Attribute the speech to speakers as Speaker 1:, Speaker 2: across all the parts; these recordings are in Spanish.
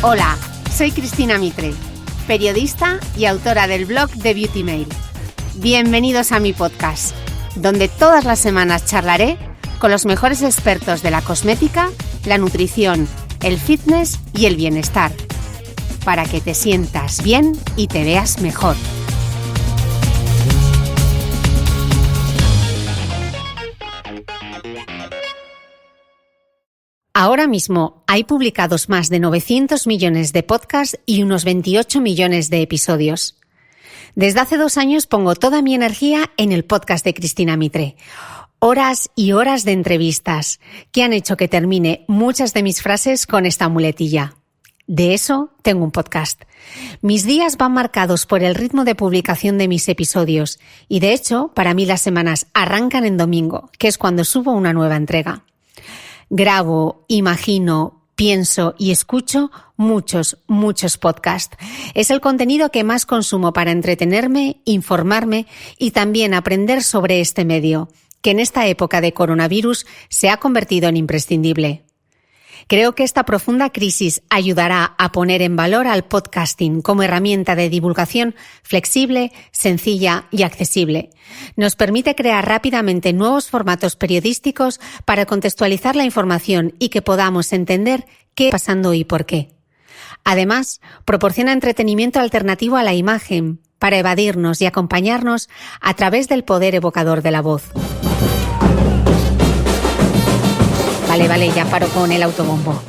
Speaker 1: Hola, soy Cristina Mitre, periodista y autora del blog de Beauty Mail. Bienvenidos a mi podcast, donde todas las semanas charlaré con los mejores expertos de la cosmética, la nutrición, el fitness y el bienestar, para que te sientas bien y te veas mejor. Ahora mismo hay publicados más de 900 millones de podcasts y unos 28 millones de episodios. Desde hace 2 años pongo toda mi energía en el podcast de Cristina Mitre. Horas y horas de entrevistas que han hecho que termine muchas de mis frases con esta muletilla. De eso tengo un podcast. Mis días van marcados por el ritmo de publicación de mis episodios y, de hecho, para mí las semanas arrancan en domingo, que es cuando subo una nueva entrega. Grabo, imagino, pienso y escucho muchos podcasts. Es el contenido que más consumo para entretenerme, informarme y también aprender sobre este medio, que en esta época de coronavirus se ha convertido en imprescindible. Creo que esta profunda crisis ayudará a poner en valor al podcasting como herramienta de divulgación flexible, sencilla y accesible. Nos permite crear rápidamente nuevos formatos periodísticos para contextualizar la información y que podamos entender qué está pasando y por qué. Además, proporciona entretenimiento alternativo a la imagen para evadirnos y acompañarnos a través del poder evocador de la voz. Vale, ya paro con el autobombo.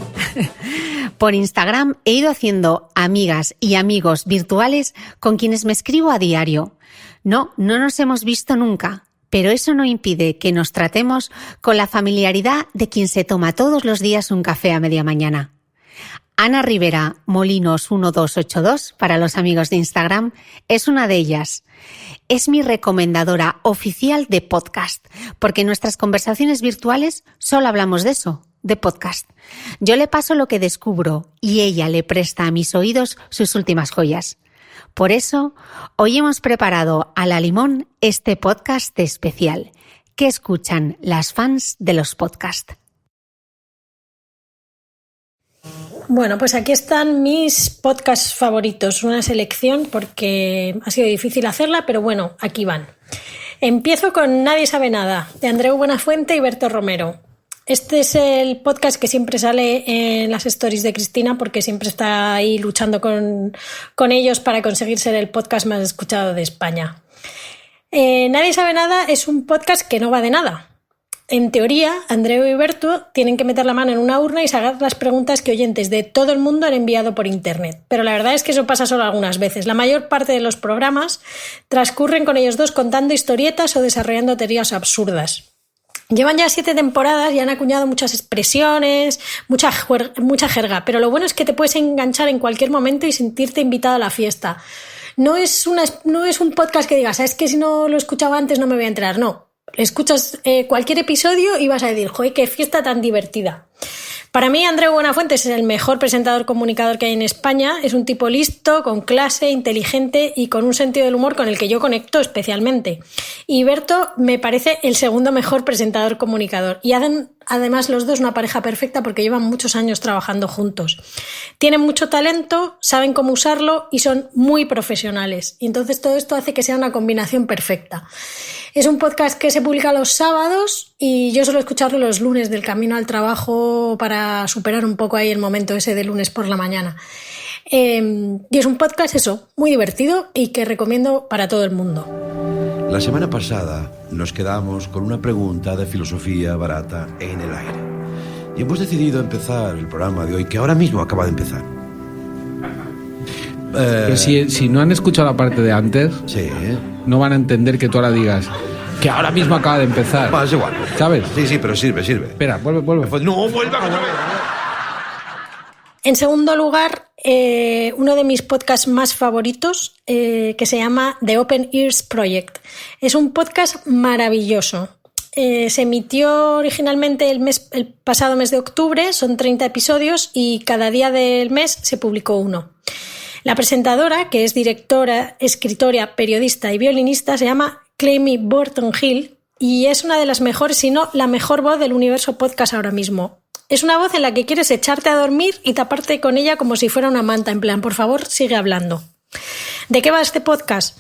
Speaker 1: Por Instagram he ido haciendo amigas y amigos virtuales con quienes me escribo a diario. No nos hemos visto nunca, pero eso no impide que nos tratemos con la familiaridad de quien se toma todos los días un café a media mañana. Ana Rivera Molinos 1282, para los amigos de Instagram, es una de ellas. Es mi recomendadora oficial de podcast, porque en nuestras conversaciones virtuales solo hablamos de eso, de podcast. Yo le paso lo que descubro y ella le presta a mis oídos sus últimas joyas. Por eso, hoy hemos preparado a la limón este podcast especial, que escuchan las fans de los podcasts.
Speaker 2: Bueno, pues aquí están mis podcasts favoritos, una selección porque ha sido difícil hacerla, pero bueno, aquí van. Empiezo con Nadie sabe nada, de Andreu Buenafuente y Berto Romero. Este es el podcast que siempre sale en las stories de Cristina porque siempre está ahí luchando con ellos para conseguir ser el podcast más escuchado de España. Nadie sabe nada es un podcast que no va de nada. En teoría, Andreu y Berto tienen que meter la mano en una urna y sacar las preguntas que oyentes de todo el mundo han enviado por internet. Pero la verdad es que eso pasa solo algunas veces. La mayor parte de los programas transcurren con ellos dos contando historietas o desarrollando teorías absurdas. Llevan ya 7 temporadas y han acuñado muchas expresiones, mucha jerga, pero lo bueno es que te puedes enganchar en cualquier momento y sentirte invitado a la fiesta. No es un podcast que digas, es que si no lo escuchaba antes no me voy a enterar, no. Escuchas cualquier episodio y vas a decir, ¡joder, qué fiesta tan divertida! Para mí, Andreu Buenafuente es el mejor presentador comunicador que hay en España. Es un tipo listo, con clase, inteligente y con un sentido del humor con el que yo conecto especialmente. Y Berto me parece el segundo mejor presentador comunicador. Y hacen además los dos una pareja perfecta porque llevan muchos años trabajando juntos. Tienen mucho talento, saben cómo usarlo y son muy profesionales. Y entonces todo esto hace que sea una combinación perfecta. Es un podcast que se publica los sábados y yo suelo escucharlo los lunes del camino al trabajo para superar un poco ahí el momento ese de lunes por la mañana. Y es un podcast muy divertido y que recomiendo para todo el mundo.
Speaker 3: La semana pasada nos quedamos con una pregunta de filosofía barata en el aire. Y hemos decidido empezar el programa de hoy, que ahora mismo acaba de empezar.
Speaker 4: Pero si no han escuchado la parte de antes,
Speaker 3: sí,
Speaker 4: no van a entender que tú ahora digas que ahora mismo acaba de empezar.
Speaker 3: Bueno, es igual.
Speaker 4: ¿Sabes?
Speaker 3: Sí, pero sirve.
Speaker 4: Espera, vuelve.
Speaker 3: No, vuelva.
Speaker 2: En segundo lugar, uno de mis podcasts más favoritos, que se llama The Open Ears Project. Es un podcast maravilloso. Se emitió originalmente el pasado mes de octubre, son 30 episodios y cada día del mes se publicó uno. La presentadora, que es directora, escritora, periodista y violinista, se llama Clemmie Burton Hill y es una de las mejores, si no la mejor voz del universo podcast ahora mismo. Es una voz en la que quieres echarte a dormir y taparte con ella como si fuera una manta, en plan, por favor, sigue hablando. ¿De qué va este podcast?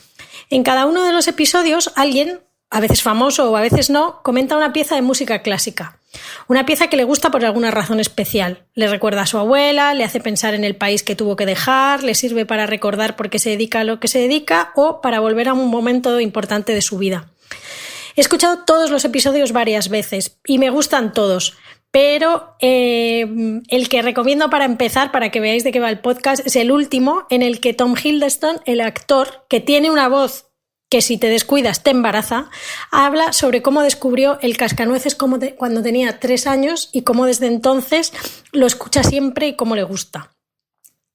Speaker 2: En cada uno de los episodios, alguien, a veces famoso o a veces no, comenta una pieza de música clásica. Una pieza que le gusta por alguna razón especial. Le recuerda a su abuela, le hace pensar en el país que tuvo que dejar, le sirve para recordar por qué se dedica a lo que se dedica o para volver a un momento importante de su vida. He escuchado todos los episodios varias veces y me gustan todos, pero el que recomiendo para empezar, para que veáis de qué va el podcast, es el último, en el que Tom Hiddleston, el actor, que tiene una voz que si te descuidas te embaraza, habla sobre cómo descubrió el cascanueces cuando tenía 3 años y cómo desde entonces lo escucha siempre y cómo le gusta.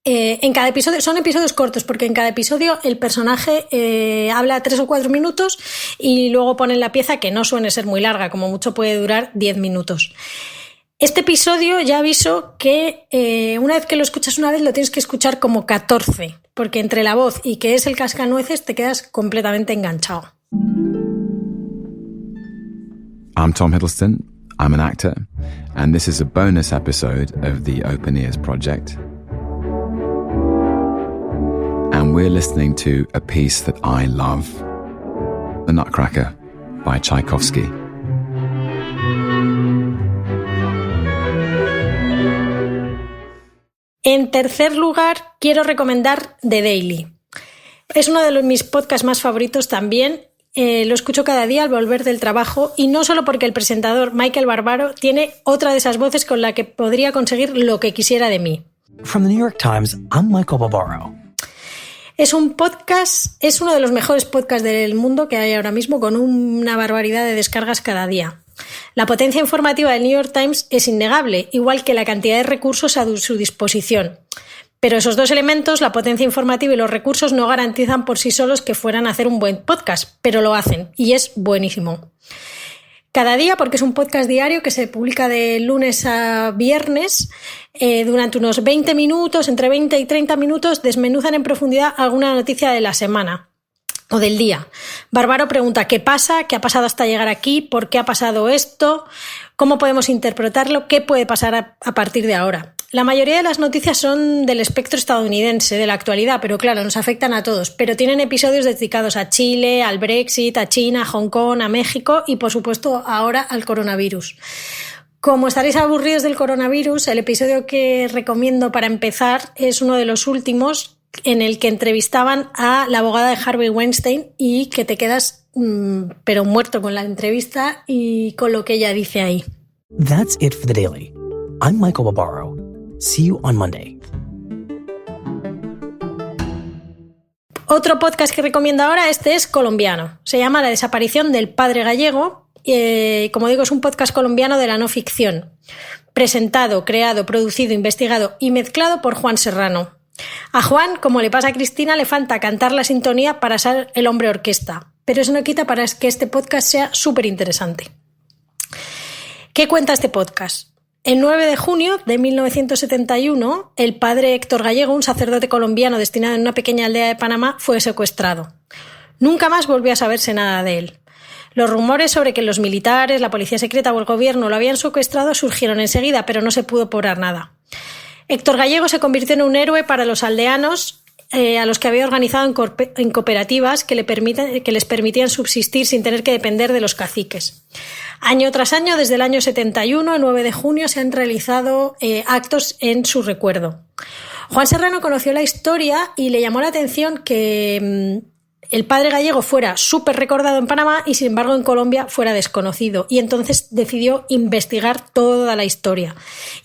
Speaker 2: En cada episodio, son episodios cortos porque en cada episodio el personaje habla 3 o 4 minutos y luego ponen la pieza, que no suele ser muy larga, como mucho puede durar 10 minutos. Este episodio ya aviso que una vez que lo escuchas una vez lo tienes que escuchar como 14, porque entre la voz y que es el cascanueces te quedas completamente enganchado.
Speaker 5: I'm Tom Hiddleston, I'm an actor, and this is a bonus episode of the Open Ears Project. And we're listening to a piece that I love, The Nutcracker by Tchaikovsky.
Speaker 2: En tercer lugar, quiero recomendar The Daily. Es uno de mis podcasts más favoritos también. Lo escucho cada día al volver del trabajo y no solo porque el presentador Michael Barbaro tiene otra de esas voces con la que podría conseguir lo que quisiera de mí.
Speaker 6: From the New York Times, I'm Michael Barbaro.
Speaker 2: Es un podcast, es uno de los mejores podcasts del mundo que hay ahora mismo, con una barbaridad de descargas cada día. La potencia informativa del New York Times es innegable, igual que la cantidad de recursos a su disposición. Pero esos dos elementos, la potencia informativa y los recursos, no garantizan por sí solos que fueran a hacer un buen podcast, pero lo hacen y es buenísimo. Cada día, porque es un podcast diario que se publica de lunes a viernes, durante unos 20 minutos, entre 20 y 30 minutos, desmenuzan en profundidad alguna noticia de la semana o del día. Barbaro pregunta qué pasa, qué ha pasado hasta llegar aquí, por qué ha pasado esto, cómo podemos interpretarlo, qué puede pasar a partir de ahora. La mayoría de las noticias son del espectro estadounidense, de la actualidad, pero claro, nos afectan a todos. Pero tienen episodios dedicados a Chile, al Brexit, a China, a Hong Kong, a México y, por supuesto, ahora al coronavirus. Como estaréis aburridos del coronavirus, el episodio que recomiendo para empezar es uno de los últimos, en el que entrevistaban a la abogada de Harvey Weinstein y que te quedas pero muerto con la entrevista y con lo que ella dice ahí.
Speaker 6: That's it for the daily. I'm Michael Barbaro. See you on Monday.
Speaker 2: Otro podcast que recomiendo ahora, este es colombiano. Se llama La desaparición del padre gallego. Como digo, es un podcast colombiano de la no ficción. Presentado, creado, producido, investigado y mezclado por Juan Serrano. A Juan, como le pasa a Cristina, le falta cantar la sintonía para ser el hombre orquesta, pero eso no quita para que este podcast sea súper interesante. ¿Qué cuenta este podcast? El 9 de junio de 1971, el padre Héctor Gallego, un sacerdote colombiano destinado en una pequeña aldea de Panamá, fue secuestrado. Nunca más volvió a saberse nada de él. Los rumores sobre que los militares, la policía secreta o el gobierno lo habían secuestrado surgieron enseguida, pero no se pudo probar nada. Héctor Gallego se convirtió en un héroe para los aldeanos a los que había organizado en cooperativas que les permitían subsistir sin tener que depender de los caciques. Año tras año, desde el año 71, el 9 de junio, se han realizado actos en su recuerdo. Juan Serrano conoció la historia y le llamó la atención que el padre gallego fuera súper recordado en Panamá y, sin embargo, en Colombia fuera desconocido. Y entonces decidió investigar toda la historia.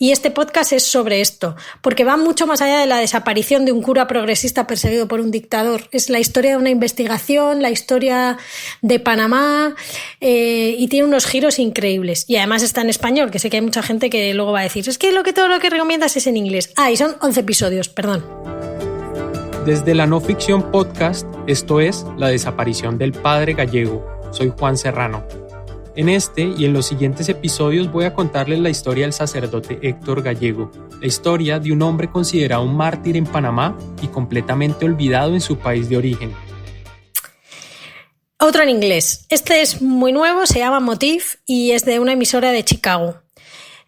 Speaker 2: Y este podcast es sobre esto, porque va mucho más allá de la desaparición de un cura progresista perseguido por un dictador. Es la historia de una investigación, la historia de Panamá, y tiene unos giros increíbles. Y además está en español, que sé que hay mucha gente que luego va a decir, es que todo lo que recomiendas es en inglés. Y son 11 episodios, perdón.
Speaker 7: Desde la No Ficción Podcast, esto es La desaparición del padre gallego. Soy Juan Serrano. En este y en los siguientes episodios voy a contarles la historia del sacerdote Héctor Gallego, la historia de un hombre considerado un mártir en Panamá y completamente olvidado en su país de origen.
Speaker 2: Otro en inglés. Este es muy nuevo, se llama Motif y es de una emisora de Chicago.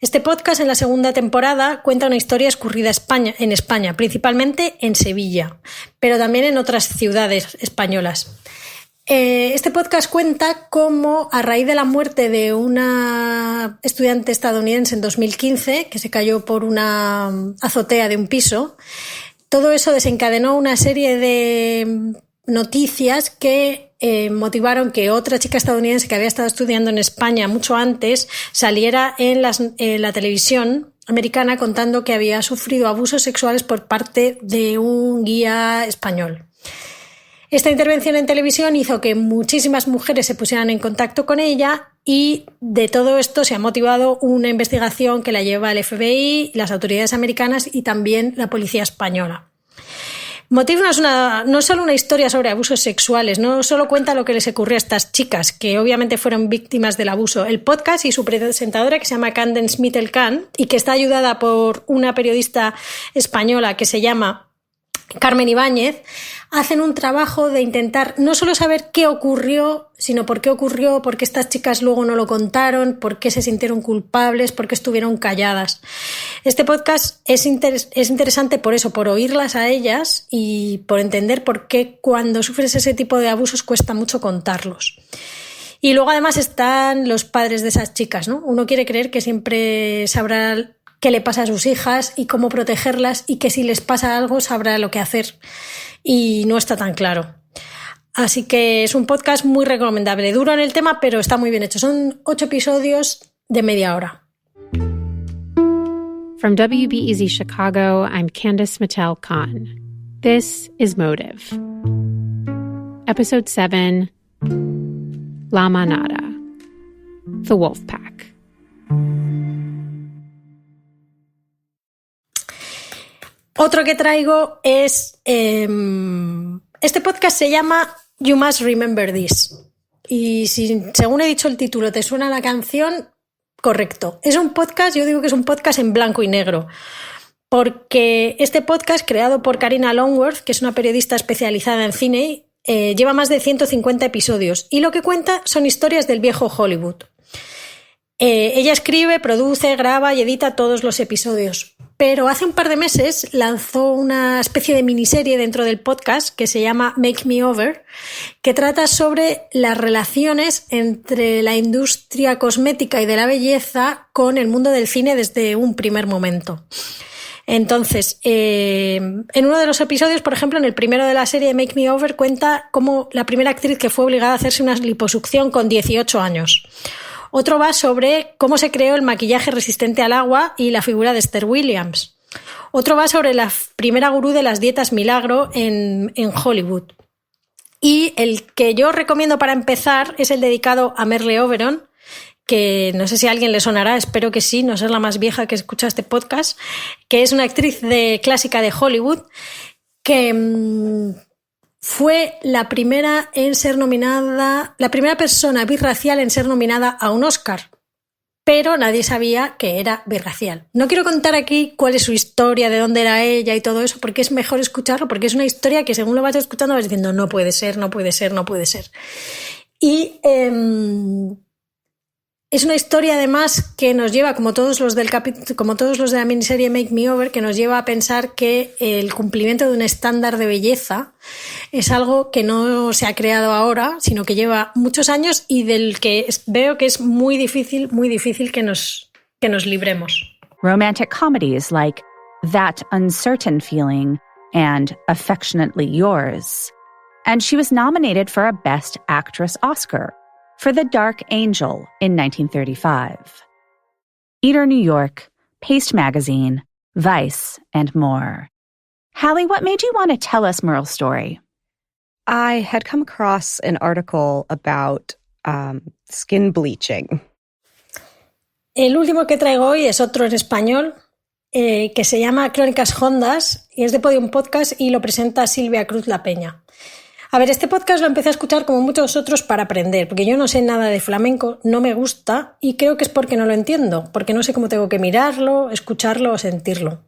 Speaker 2: Este podcast en la segunda temporada cuenta una historia escurrida en España, principalmente en Sevilla, pero también en otras ciudades españolas. Este podcast cuenta cómo, a raíz de la muerte de una estudiante estadounidense en 2015, que se cayó por una azotea de un piso, todo eso desencadenó una serie de noticias que motivaron que otra chica estadounidense que había estado estudiando en España mucho antes saliera en la televisión americana contando que había sufrido abusos sexuales por parte de un guía español. Esta intervención en televisión hizo que muchísimas mujeres se pusieran en contacto con ella y de todo esto se ha motivado una investigación que la lleva el FBI, las autoridades americanas y también la policía española. Motiv no es solo una historia sobre abusos sexuales, no solo cuenta lo que les ocurrió a estas chicas, que obviamente fueron víctimas del abuso. El podcast y su presentadora, que se llama Candace Mittelkan y que está ayudada por una periodista española que se llama Carmen Ibáñez, hacen un trabajo de intentar no solo saber qué ocurrió, sino por qué ocurrió, por qué estas chicas luego no lo contaron, por qué se sintieron culpables, por qué estuvieron calladas. Este podcast es interesante por eso, por oírlas a ellas y por entender por qué cuando sufres ese tipo de abusos cuesta mucho contarlos. Y luego además están los padres de esas chicas, ¿no? Uno quiere creer que siempre sabrá qué le pasa a sus hijas y cómo protegerlas y que si les pasa algo sabrá lo que hacer y no está tan claro. Así que es un podcast muy recomendable, duro en el tema pero está muy bien hecho. Son 8 episodios de media hora.
Speaker 8: From WBEZ Chicago, I'm Candace Mittel-Khan. This is Motive. Episode 7, La Manada, The Wolf Pack.
Speaker 2: Otro que traigo es... este podcast se llama You Must Remember This. Y si, según he dicho el título, te suena la canción, correcto. Es un podcast, yo digo que es un podcast en blanco y negro. Porque este podcast, creado por Karina Longworth, que es una periodista especializada en cine, lleva más de 150 episodios. Y lo que cuenta son historias del viejo Hollywood. Ella escribe, produce, graba y edita todos los episodios. Pero hace un par de meses lanzó una especie de miniserie dentro del podcast que se llama Make Me Over, que trata sobre las relaciones entre la industria cosmética y de la belleza con el mundo del cine desde un primer momento. Entonces, en uno de los episodios, por ejemplo, en el primero de la serie Make Me Over, cuenta cómo la primera actriz que fue obligada a hacerse una liposucción con 18 años. Otro va sobre cómo se creó el maquillaje resistente al agua y la figura de Esther Williams. Otro va sobre la primera gurú de las dietas milagro en Hollywood. Y el que yo recomiendo para empezar es el dedicado a Merle Oberon, que no sé si a alguien le sonará, espero que sí, no ser la más vieja que escucha este podcast, que es una actriz clásica de Hollywood que fue la primera en ser nominada, la primera persona birracial en ser nominada a un Oscar, pero nadie sabía que era birracial. No quiero contar aquí cuál es su historia, de dónde era ella y todo eso, porque es mejor escucharlo, porque es una historia que según lo vas escuchando vas diciendo no puede ser, no puede ser, no puede ser. Y es una historia además que nos lleva, como todos los de la miniserie Make Me Over, que nos lleva a pensar que el cumplimiento de un estándar de belleza es algo que no se ha creado ahora, sino que lleva muchos años y del que veo que es muy difícil que nos libremos.
Speaker 9: Romantic comedies like That Uncertain Feeling and Affectionately Yours. And she was nominated for a Best Actress Oscar for The Dark Angel in 1935. Eater New York, Paste Magazine, Vice, and more. Hallie, what made you want to tell us Merle's story?
Speaker 10: I had come across an article about skin bleaching.
Speaker 2: El último que traigo hoy es otro en español que se llama Crónicas Hondas y es de Podium Podcast y lo presenta Silvia Cruz La Peña. A ver, este podcast lo empecé a escuchar como muchos otros para aprender, porque yo no sé nada de flamenco, no me gusta y creo que es porque no lo entiendo, porque no sé cómo tengo que mirarlo, escucharlo o sentirlo.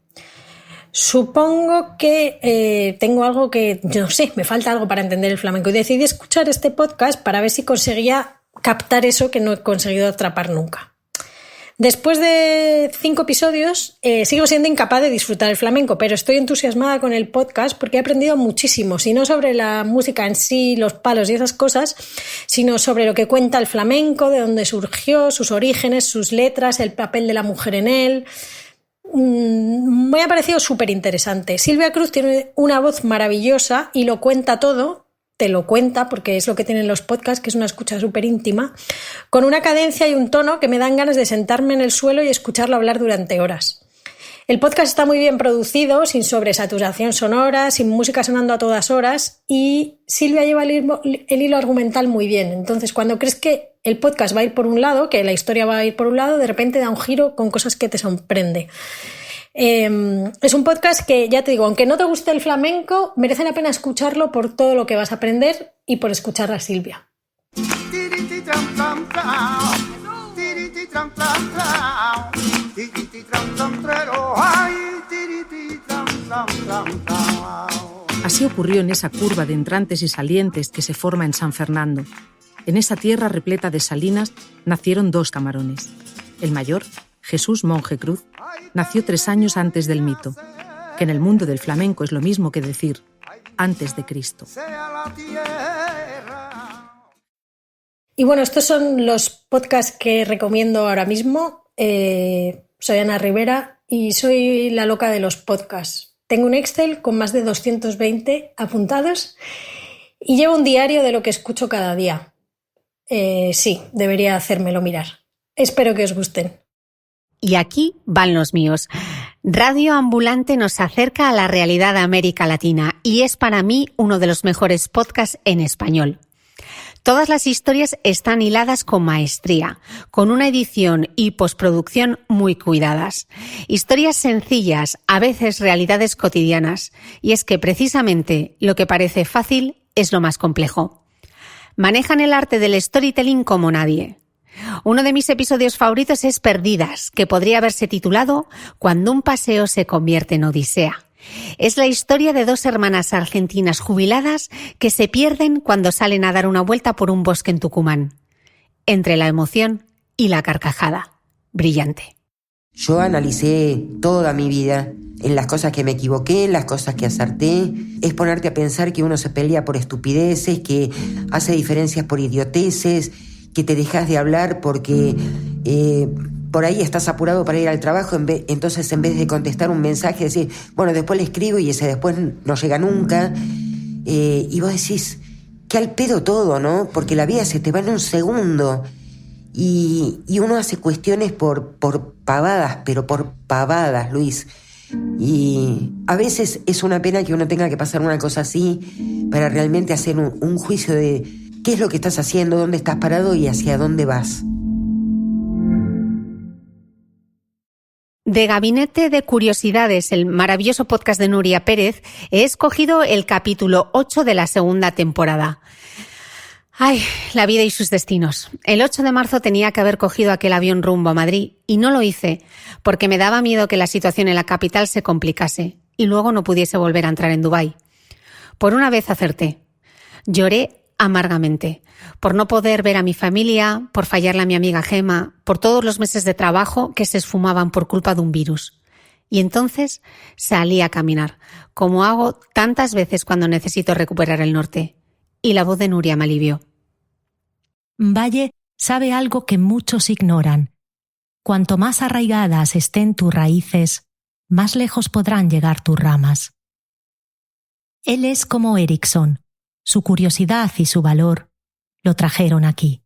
Speaker 2: Supongo que tengo algo que, no sé, me falta algo para entender el flamenco y decidí escuchar este podcast para ver si conseguía captar eso que no he conseguido atrapar nunca. Después de 5 episodios, sigo siendo incapaz de disfrutar el flamenco, pero estoy entusiasmada con el podcast porque he aprendido muchísimo, si no sobre la música en sí, los palos y esas cosas, sino sobre lo que cuenta el flamenco, de dónde surgió, sus orígenes, sus letras, el papel de la mujer en él. Me ha parecido súper interesante. Silvia Cruz tiene una voz maravillosa y lo cuenta todo. Te lo cuenta, porque es lo que tienen los podcasts, que es una escucha súper íntima, con una cadencia y un tono que me dan ganas de sentarme en el suelo y escucharlo hablar durante horas. El podcast está muy bien producido, sin sobresaturación sonora, sin música sonando a todas horas, y Silvia lleva el hilo argumental muy bien. Entonces, cuando crees que el podcast va a ir por un lado, que la historia va a ir por un lado, de repente da un giro con cosas que te sorprende. Es un podcast que, ya te digo, aunque no te guste el flamenco, merece la pena escucharlo por todo lo que vas a aprender y por escuchar a Silvia.
Speaker 11: Así ocurrió en esa curva de entrantes y salientes que se forma en San Fernando. En esa tierra repleta de salinas nacieron 2 camarones. El mayor, Jesús Monje Cruz, nació 3 años antes del mito, que en el mundo del flamenco es lo mismo que decir antes de Cristo.
Speaker 2: Y bueno, estos son los podcasts que recomiendo ahora mismo. Soy Ana Rivera y soy la loca de los podcasts. Tengo un Excel con más de 220 apuntados y llevo un diario de lo que escucho cada día. Sí, debería hacérmelo mirar. Espero que os gusten.
Speaker 1: Y aquí van los míos. Radio Ambulante nos acerca a la realidad de América Latina y es para mí uno de los mejores podcasts en español. Todas las historias están hiladas con maestría, con una edición y postproducción muy cuidadas. Historias sencillas, a veces realidades cotidianas. Y es que precisamente lo que parece fácil es lo más complejo. Manejan el arte del storytelling como nadie. Uno de mis episodios favoritos es Perdidas, que podría haberse titulado Cuando un paseo se convierte en odisea. Es la historia de 2 hermanas argentinas jubiladas que se pierden cuando salen a dar una vuelta por un bosque en Tucumán. Entre la emoción y la carcajada. Brillante.
Speaker 12: Yo analicé toda mi vida, en las cosas que me equivoqué, en las cosas que acerté. Es ponerte a pensar que uno se pelea por estupideces, que hace diferencias por idioteces, que te dejas de hablar porque por ahí estás apurado para ir al trabajo, entonces en vez de contestar un mensaje, decir, bueno, después le escribo y ese después no llega nunca. Y vos decís, qué al pedo todo, ¿no? Porque la vida se te va en un segundo. Y uno hace cuestiones por pavadas, pero por pavadas, Luis. Y a veces es una pena que uno tenga que pasar una cosa así para realmente hacer un juicio de qué es lo que estás haciendo, dónde estás parado y hacia dónde vas.
Speaker 1: De Gabinete de Curiosidades, el maravilloso podcast de Nuria Pérez, he escogido el capítulo 8 de la 2ª temporada. Ay, la vida y sus destinos. El 8 de marzo tenía que haber cogido aquel avión rumbo a Madrid y no lo hice porque me daba miedo que la situación en la capital se complicase y luego no pudiese volver a entrar en Dubái. Por una vez acerté. Lloré amargamente, por no poder ver a mi familia, por fallarle a mi amiga Gema, por todos los meses de trabajo que se esfumaban por culpa de un virus. Y entonces salí a caminar, como hago tantas veces cuando necesito recuperar el norte. Y la voz de Nuria me alivió.
Speaker 13: Valle sabe algo que muchos ignoran. Cuanto más arraigadas estén tus raíces, más lejos podrán llegar tus ramas. Él es como Erickson. Su curiosidad y su valor lo trajeron aquí.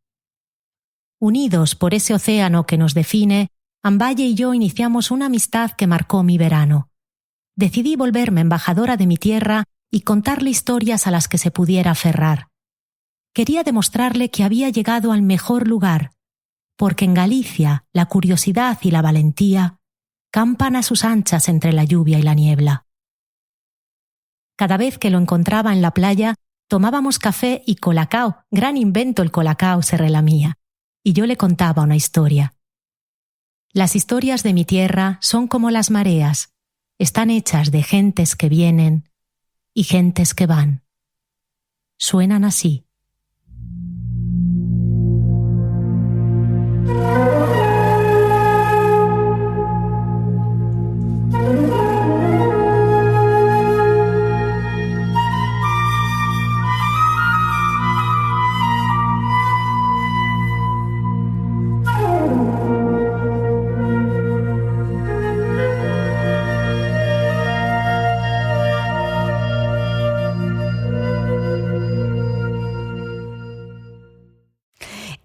Speaker 13: Unidos por ese océano que nos define, Ambaye y yo iniciamos una amistad que marcó mi verano. Decidí volverme embajadora de mi tierra y contarle historias a las que se pudiera aferrar. Quería demostrarle que había llegado al mejor lugar, porque en Galicia la curiosidad y la valentía campan a sus anchas entre la lluvia y la niebla. Cada vez que lo encontraba en la playa, tomábamos café y colacao, gran invento el colacao, se relamía, y yo le contaba una historia. Las historias de mi tierra son como las mareas, están hechas de gentes que vienen y gentes que van. Suenan así.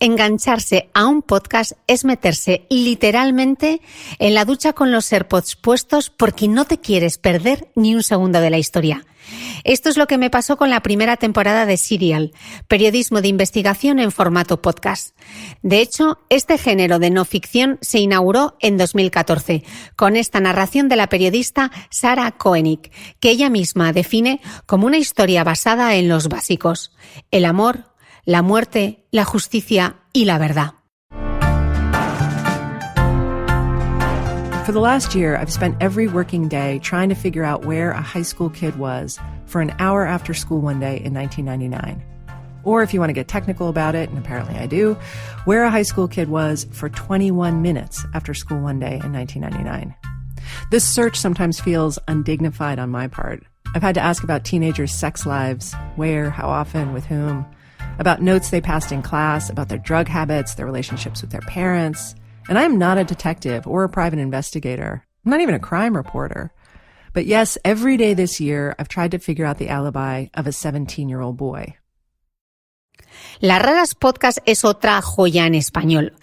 Speaker 1: Engancharse a un podcast es meterse literalmente en la ducha con los AirPods puestos porque no te quieres perder ni un segundo de la historia. Esto es lo que me pasó con la primera temporada de Serial, periodismo de investigación en formato podcast. De hecho, este género de no ficción se inauguró en 2014, con esta narración de la periodista Sarah Koenig, que ella misma define como una historia basada en los básicos: el amor, la muerte, la justicia y la verdad.
Speaker 14: For the last year, I've spent every working day trying to figure out where a high school kid was for an hour after school one day in 1999. Or if you want to get technical about it, and apparently I do, where a high school kid was for 21 minutes after school one day in 1999. This search sometimes feels undignified on my part. I've had to ask about teenagers' sex lives, where, how often, with whom, about notes they passed in class, about their drug habits, their relationships with their parents. And I'm not a detective or a private investigator. I'm not even a crime reporter. But yes, every day this year, I've tried to figure out the alibi of a 17-year-old boy.
Speaker 1: Las Raras Podcast es otra joya en español.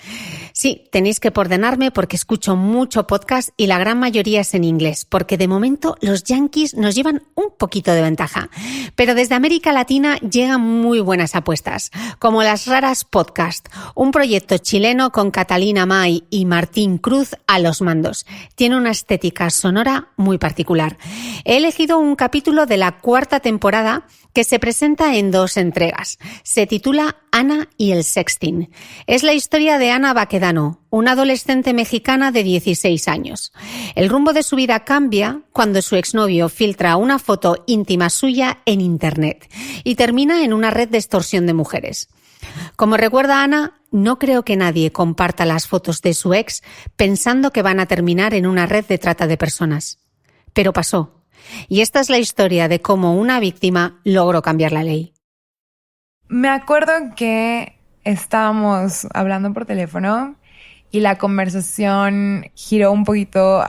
Speaker 1: Sí, tenéis que perdonarme porque escucho mucho podcast y la gran mayoría es en inglés, porque de momento los yankees nos llevan un poquito de ventaja. Pero desde América Latina llegan muy buenas apuestas, como Las Raras Podcast, un proyecto chileno con Catalina May y Martín Cruz a los mandos. Tiene una estética sonora muy particular. He elegido un capítulo de la 4ª temporada que se presenta en 2 entregas. Se titula Ana y el sexting. Es la historia de Ana Baquedano, una adolescente mexicana de 16 años. El rumbo de su vida cambia cuando su exnovio filtra una foto íntima suya en Internet y termina en una red de extorsión de mujeres. Como recuerda Ana, no creo que nadie comparta las fotos de su ex pensando que van a terminar en una red de trata de personas. Pero pasó. Y esta es la historia de cómo una víctima logró cambiar la ley.
Speaker 15: Me acuerdo que estábamos hablando por teléfono y la conversación giró un poquito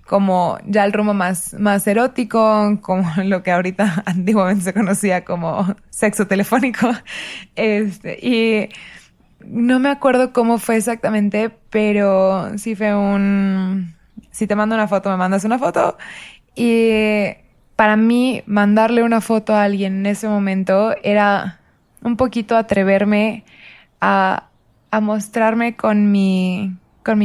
Speaker 15: como ya al rumbo más erótico, como lo que ahorita antiguamente se conocía como sexo telefónico. Y no me acuerdo cómo fue exactamente, pero sí fue si te mando una foto, me mandas una foto. Y para mí, mandarle una foto a alguien en ese momento era un poquito atreverme a mostrarme con mi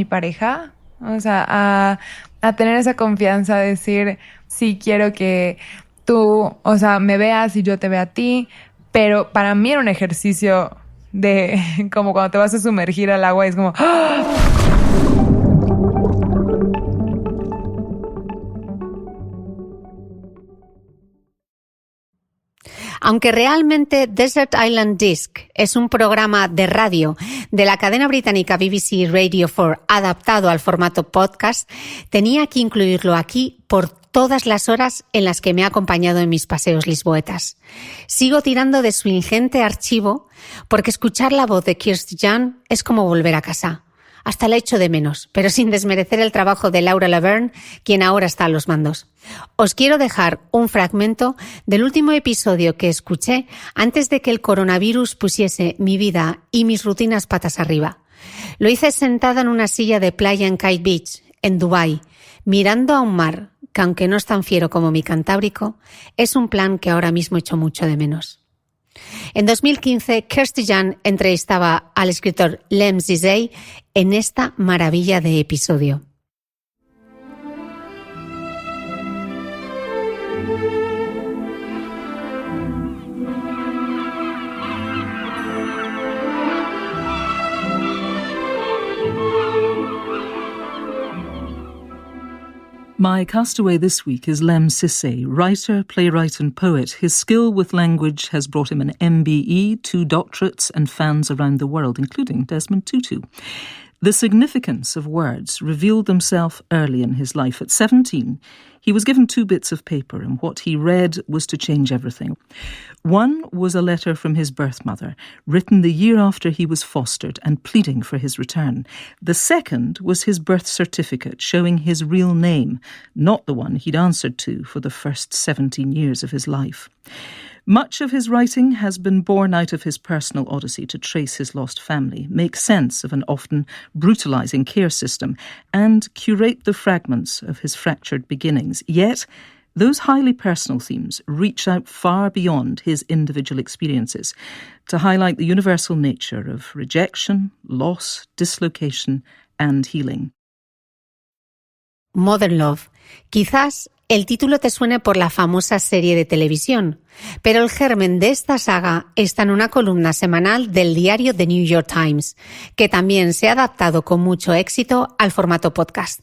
Speaker 15: pareja. O sea, a tener esa confianza de decir, sí quiero que tú, o sea, me veas y yo te vea a ti. Pero para mí era un ejercicio de como cuando te vas a sumergir al agua y es como... ¡ah!
Speaker 1: Aunque realmente Desert Island Disc es un programa de radio de la cadena británica BBC Radio 4 adaptado al formato podcast, tenía que incluirlo aquí por todas las horas en las que me ha acompañado en mis paseos lisboetas. Sigo tirando de su ingente archivo porque escuchar la voz de Kirsty Young es como volver a casa. Hasta la echo de menos, pero sin desmerecer el trabajo de Laura Laverne, quien ahora está a los mandos. Os quiero dejar un fragmento del último episodio que escuché antes de que el coronavirus pusiese mi vida y mis rutinas patas arriba. Lo hice sentada en una silla de playa en Kite Beach, en Dubái, mirando a un mar que, aunque no es tan fiero como mi Cantábrico, es un plan que ahora mismo echo mucho de menos. En 2015, Kirsty Young entrevistaba al escritor Lemn Sissay en esta maravilla de episodio.
Speaker 16: My castaway this week is Lemn Sissay, writer, playwright and poet. His skill with language has brought him an MBE, 2 doctorates and fans around the world, including Desmond Tutu. The significance of words revealed themselves early in his life. At 17, he was given 2 bits of paper, and what he read was to change everything. One was a letter from his birth mother, written the year after he was fostered and pleading for his return. The second was his birth certificate showing his real name, not the one he'd answered to for the first 17 years of his life. Much of his writing has been born out of his personal odyssey to trace his lost family, make sense of an often brutalizing care system, and curate the fragments of his fractured beginnings. Yet, those highly personal themes reach out far beyond his individual experiences to highlight the universal nature of rejection, loss, dislocation, and healing.
Speaker 1: Modern Love. Quizás el título te suene por la famosa serie de televisión, pero el germen de esta saga está en una columna semanal del diario The New York Times, que también se ha adaptado con mucho éxito al formato podcast.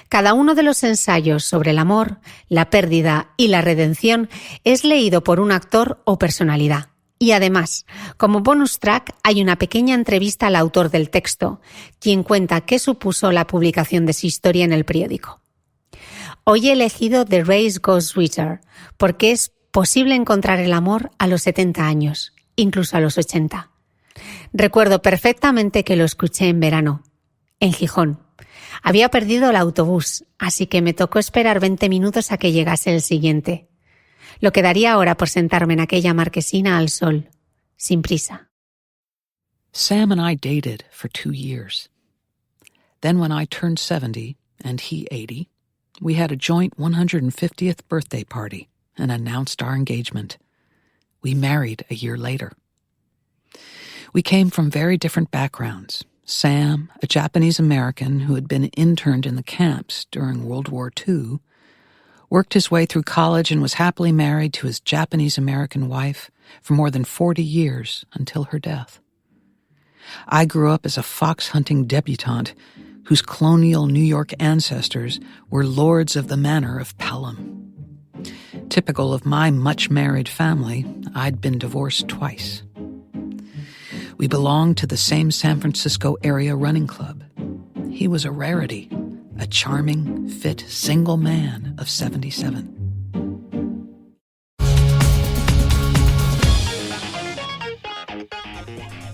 Speaker 1: Cada uno de los ensayos sobre el amor, la pérdida y la redención es leído por un actor o personalidad. Y además, como bonus track, hay una pequeña entrevista al autor del texto, quien cuenta qué supuso la publicación de su historia en el periódico. Hoy he elegido The Race Goes Sweeter, porque es posible encontrar el amor a los 70 años, incluso a los 80. Recuerdo perfectamente que lo escuché en verano, en Gijón. Había perdido el autobús, así que me tocó esperar 20 minutos a que llegase el siguiente. Lo que daría ahora por sentarme en aquella marquesina al sol, sin prisa.
Speaker 17: Sam and I dated for 2 years. Then when I turned 70 and he 80, we had a joint 150th birthday party and announced our engagement. We married a year later. We came from very different backgrounds. Sam, a Japanese-American who had been interned in the camps during World War II, worked his way through college and was happily married to his Japanese-American wife for more than 40 years until her death. I grew up as a fox-hunting debutante whose colonial New York ancestors were lords of the manor of Pelham. Typical of my much-married family, I'd been divorced twice. We belonged to the same San Francisco area running club. He was a rarity, a charming, fit, single man of 77.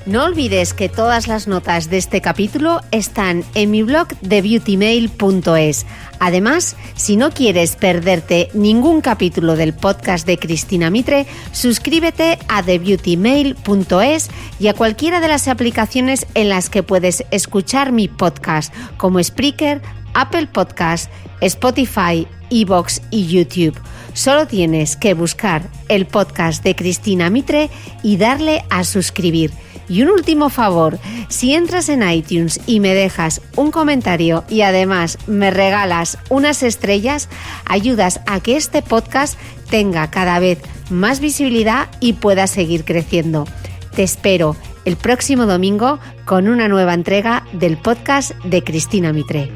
Speaker 1: No olvides que todas las notas de este capítulo están en mi blog de beautymail.es. Además, si no quieres perderte ningún capítulo del podcast de Cristina Mitre, suscríbete a thebeautymail.es y a cualquiera de las aplicaciones en las que puedes escuchar mi podcast, como Spreaker, Apple Podcast, Spotify, iVoox y YouTube. Solo tienes que buscar el podcast de Cristina Mitre y darle a suscribir. Y un último favor, si entras en iTunes y me dejas un comentario y además me regalas unas estrellas, ayudas a que este podcast tenga cada vez más visibilidad y pueda seguir creciendo. Te espero el próximo domingo con una nueva entrega del podcast de Cristina Mitre.